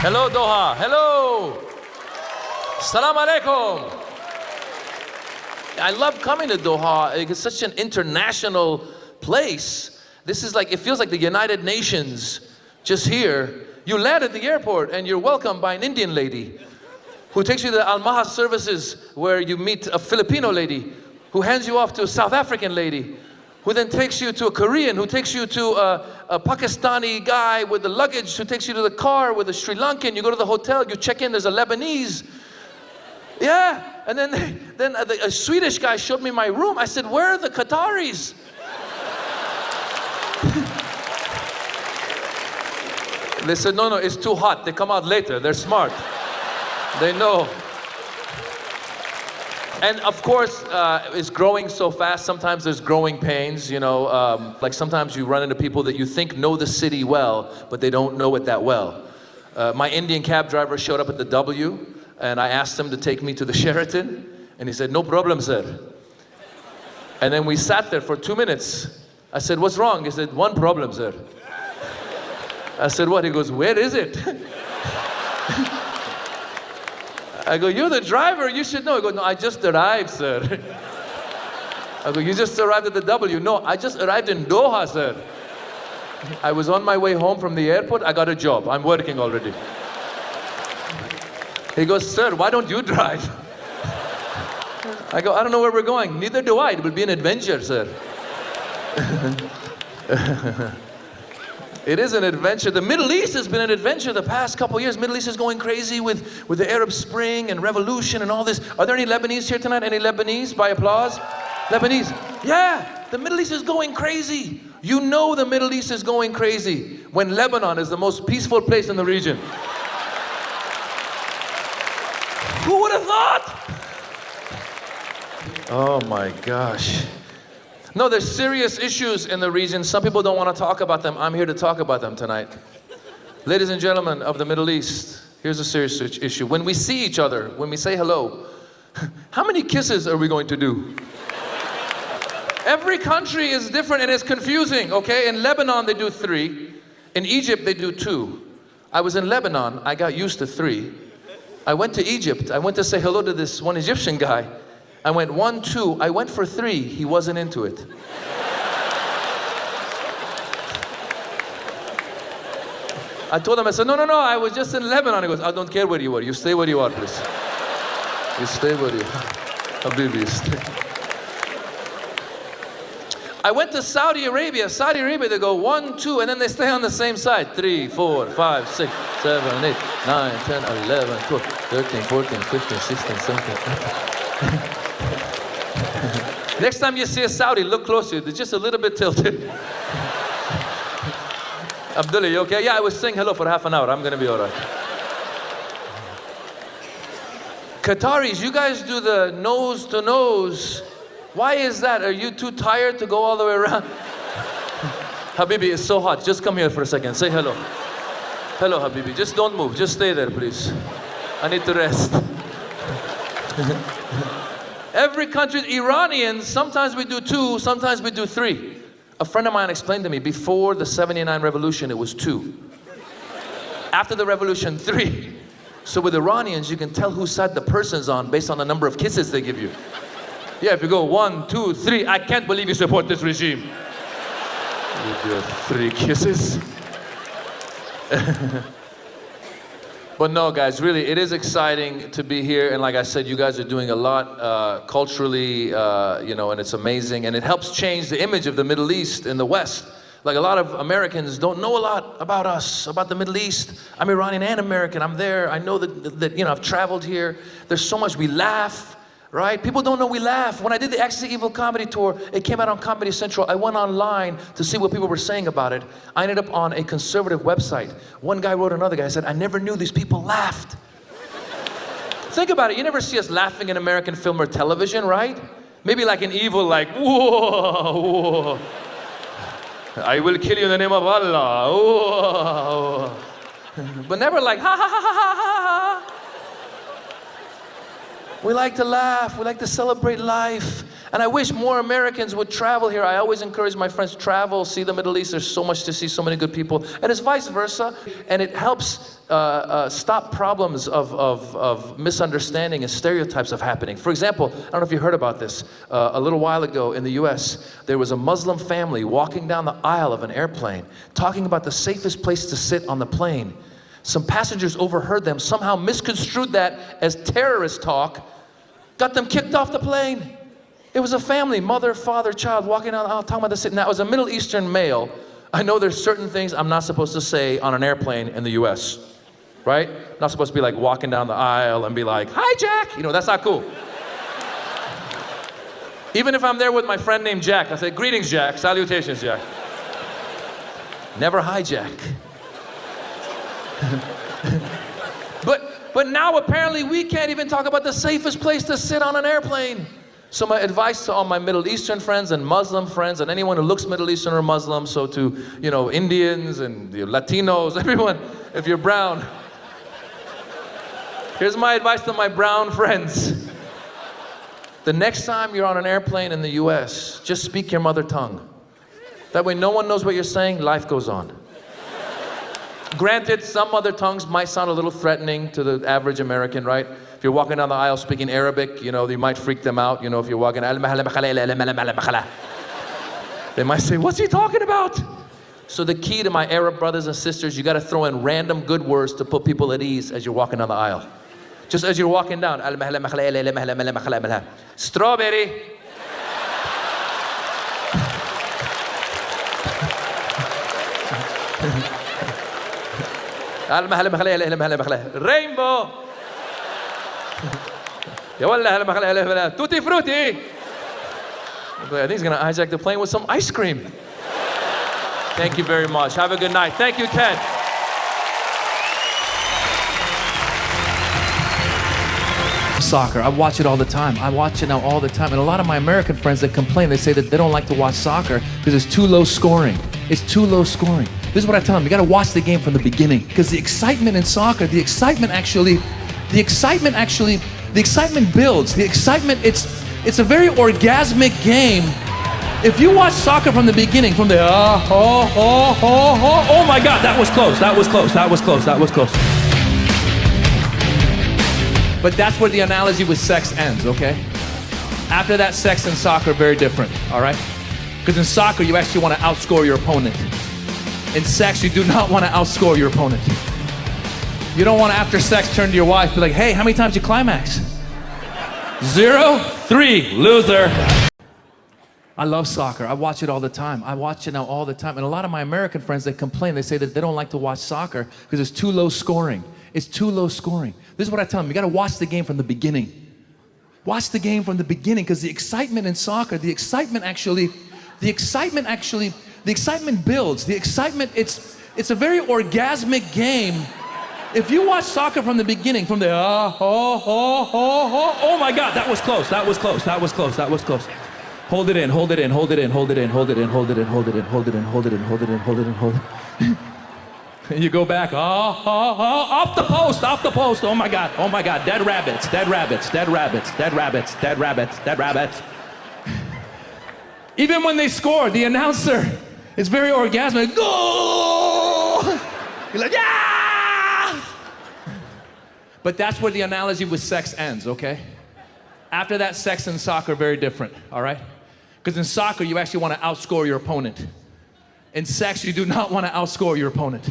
Hello, Doha. Hello. Salam alaikum. I love coming to Doha. It's such an international place. This is like, it feels like the United Nations just here. You land at the airport and you're welcomed by an Indian lady who takes you to the Al-Mahas services where you meet a Filipino lady who hands you off to a South African lady who then takes you to a Korean, who takes you to a Pakistani guy with the luggage, who takes you to the car with a Sri Lankan. You go to the hotel, you check in, there's a Lebanese. Yeah, and then a Swedish guy showed me my room. I said, where are the Qataris? They said, no, it's too hot. They come out later. They're smart. They know. And of course, it's growing so fast. Sometimes there's growing pains, you know. Like sometimes you run into people that you think know the city well, but they don't know it that well. My Indian cab driver showed up at the W, and I asked him to take me to the Sheraton, and he said, no problem, sir. And then we sat there for 2 minutes. I said, what's wrong? He said, one problem, sir. I said, what? He goes, where is it? I go, you're the driver, you should know. He goes, no, I just arrived, sir. I go, you just arrived at the W. No, I just arrived in Doha, sir. I was on my way home from the airport, I got a job. I'm working already. He goes, sir, why don't you drive? I go, I don't know where we're going. Neither do I. It will be an adventure, sir. It is an adventure. The Middle East has been an adventure the past couple of years. Middle East is going crazy with the Arab Spring and revolution and all this. Are there any Lebanese here tonight? Any Lebanese by applause? Lebanese? Yeah, the Middle East is going crazy. You know the Middle East is going crazy when Lebanon is the most peaceful place in the region. Who would have thought? Oh my gosh. No, there's serious issues in the region. Some people don't want to talk about them. I'm here to talk about them tonight. Ladies and gentlemen of the Middle East, here's a serious issue. When we see each other, when we say hello, how many kisses are we going to do? Every country is different and it's confusing, okay? In Lebanon, they do 3. In Egypt, they do 2. I was in Lebanon, I got used to 3. I went to Egypt, I went to say hello to this one Egyptian guy. I went 1, 2, I went for 3, he wasn't into it. I told him, I said, no, I was just in Lebanon. He goes, I don't care where you are, you stay where you are, please. You stay where you are. Habibi, you stay. I went to Saudi Arabia, they go 1, 2, and then they stay on the same side. 3, 4, 5, 6, 7, 8, 9, 10, 11, 12, 13, 14, 15, 16, 17. Next time you see a Saudi, look closer. They're just a little bit tilted. Abdullah, you okay? Yeah, I was saying hello for half an hour. I'm going to be all right. Qataris, you guys do the nose to nose. Why is that? Are you too tired to go all the way around? Habibi, it's so hot. Just come here for a second. Say hello. Hello, Habibi. Just don't move. Just stay there, please. I need to rest. Every country, Iranians, sometimes we do 2, sometimes we do 3. A friend of mine explained to me, before the '79 revolution, it was 2. After the revolution, 3. So with Iranians, you can tell whose side the person's on based on the number of kisses they give you. Yeah, if you go 1, 2, 3, I can't believe you support this regime. With your 3 kisses. But no, guys, really, it is exciting to be here. And like I said, you guys are doing a lot culturally, you know, and it's amazing. And it helps change the image of the Middle East in the West. Like a lot of Americans don't know a lot about us, about the Middle East. I'm Iranian and American. I'm there. I know that you know, I've traveled here. There's so much. We laugh, right? People don't know we laugh. When I did the Axis Evil comedy tour, it came out on Comedy Central. I went online to see what people were saying about it. I ended up on a conservative website. One guy wrote another guy, said, I never knew these people laughed. Think about it. You never see us laughing in American film or television, right? Maybe like an evil, like, whoa, whoa. I will kill you in the name of Allah. Whoa. But never like, ha, ha, ha, ha, ha, ha. We like to laugh, we like to celebrate life. And I wish more Americans would travel here. I always encourage my friends, travel, see the Middle East. There's so much to see, so many good people. And it's vice versa. And it helps stop problems of misunderstanding and stereotypes of happening. For example, I don't know if you heard about this. A little while ago in the US, there was a Muslim family walking down the aisle of an airplane, talking about the safest place to sit on the plane. Some passengers overheard them, somehow misconstrued that as terrorist talk, got them kicked off the plane. It was a family, mother, father, child, walking down the aisle, talking about the sit. Now, as a Middle Eastern male, I know there's certain things I'm not supposed to say on an airplane in the US, right? Not supposed to be like walking down the aisle and be like, "Hi, Jack." You know, that's not cool. Even if I'm there with my friend named Jack, I say, "Greetings, Jack. Salutations, Jack." Never "Hi, Jack." But now apparently we can't even talk about the safest place to sit on an airplane. So my advice to all my Middle Eastern friends and Muslim friends and anyone who looks Middle Eastern or Muslim, so to, you know, Indians and Latinos, everyone, if you're brown, here's my advice to my brown friends. The next time you're on an airplane in the US, just speak your mother tongue. That way no one knows what you're saying, life goes on. Granted, some mother tongues might sound a little threatening to the average American, right? If you're walking down the aisle speaking Arabic, you know, you might freak them out. You know, if you're walking, they might say, "What's he talking about?" So the key to my Arab brothers and sisters, you gotta throw in random good words to put people at ease as you're walking down the aisle. Just as you're walking down, strawberry. Rainbow. Tutti frutti. I think he's gonna hijack the plane with some ice cream. Thank you very much. Have a good night. Thank you, Ted. Soccer, I watch it all the time. I watch it now all the time. And a lot of my American friends that complain, they say that they don't like to watch soccer because it's too low scoring. It's too low scoring. This is what I tell them, you gotta watch the game from the beginning. Because the excitement in soccer, the excitement builds. The excitement, it's a very orgasmic game. If you watch soccer from the beginning, from the oh my God, that was close, that was close, that was close, that was close. But that's where the analogy with sex ends, okay? After that, sex and soccer are very different, all right? Because in soccer, you actually want to outscore your opponent. In sex, you do not want to outscore your opponent. You don't want to, after sex, turn to your wife and be like, "Hey, how many times you climax?" 0, 3, loser. I love soccer. I watch it all the time. I watch it now all the time. And a lot of my American friends that complain, they say that they don't like to watch soccer because it's too low scoring. It's too low scoring. This is what I tell them, you gotta watch the game from the beginning. Watch the game from the beginning, because the excitement in soccer, the excitement builds. The excitement, it's a very orgasmic game. If you watch soccer from the beginning, from the oh my God, that was close, that was close, that was close, that was close. Hold it in, hold it in, hold it in, hold it in, hold it in, hold it in, hold it in, hold it in, hold it in, hold it in, hold it in, hold it in. And you go back, off the post, oh my God, dead rabbits, dead rabbits, dead rabbits, dead rabbits, dead rabbits, dead rabbits. Even when they score, the announcer is very orgasmic. Goal! You're like, yeah! But that's where the analogy with sex ends, okay? After that, sex and soccer are very different, all right? Because in soccer, you actually want to outscore your opponent. In sex, you do not want to outscore your opponent.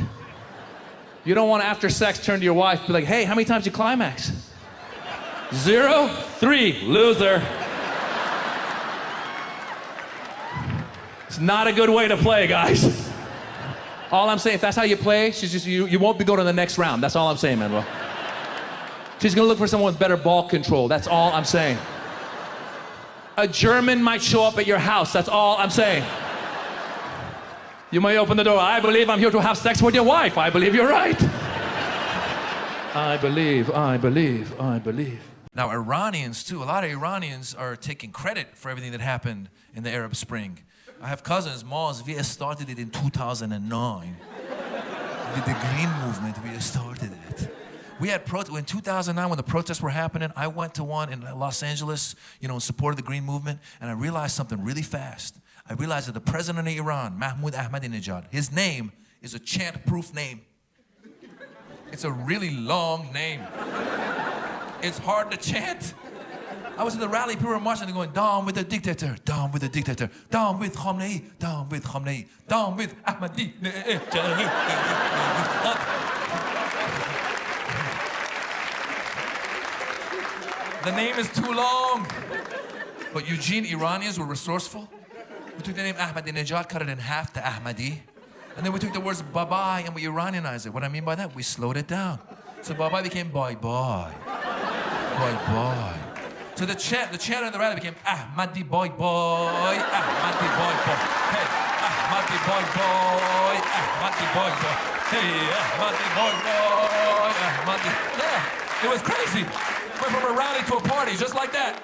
You don't want to, after sex, turn to your wife and be like, "Hey, how many times you climax?" 0, 3, loser. It's not a good way to play, guys. All I'm saying, if that's how you play, you won't be going to the next round. That's all I'm saying, Manuel. She's gonna look for someone with better ball control. That's all I'm saying. A German might show up at your house. That's all I'm saying. You might open the door. "I believe I'm here to have sex with your wife." I believe you're right. I believe. Now, Iranians, too. A lot of Iranians are taking credit for everything that happened in the Arab Spring. I have cousins, Mars, we started it in 2009. With the Green Movement, we started it. We had in 2009 when the protests were happening, I went to one in Los Angeles, you know, in support of the Green Movement, and I realized something really fast. I realized that the president of Iran, Mahmoud Ahmadinejad, his name is a chant-proof name. It's a really long name. It's hard to chant. I was in the rally, people were marching and going, down with the dictator, down with the dictator, down with Khamenei, down with Khamenei, down with Ahmadinejad. The name is too long. But Eugene Iranians were resourceful. We took the name Ahmadinejad, cut it in half to Ahmadi. And then we took the words bye-bye and we Iranianized it. What I mean by that, we slowed it down. So bye-bye became bye-bye. Bye-bye. So the chant in the rally became Ahmadi boy-boy, Ahmadi boy-boy. Hey, Ahmadi boy-boy, Ahmadi boy-boy. Hey, Ahmadi boy-boy, Ahmadi. Yeah, it was crazy. Went from a rally to a party, just like that.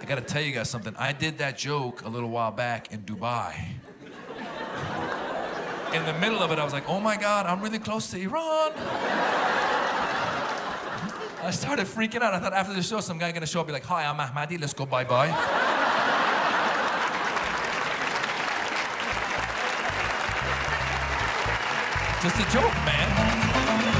I gotta tell you guys something. I did that joke a little while back in Dubai. In the middle of it, I was like, oh my God, I'm really close to Iran. I started freaking out. I thought after the show, some guy gonna show up, be like, hi, I'm Ahmadi, let's go bye-bye. Just a joke, man.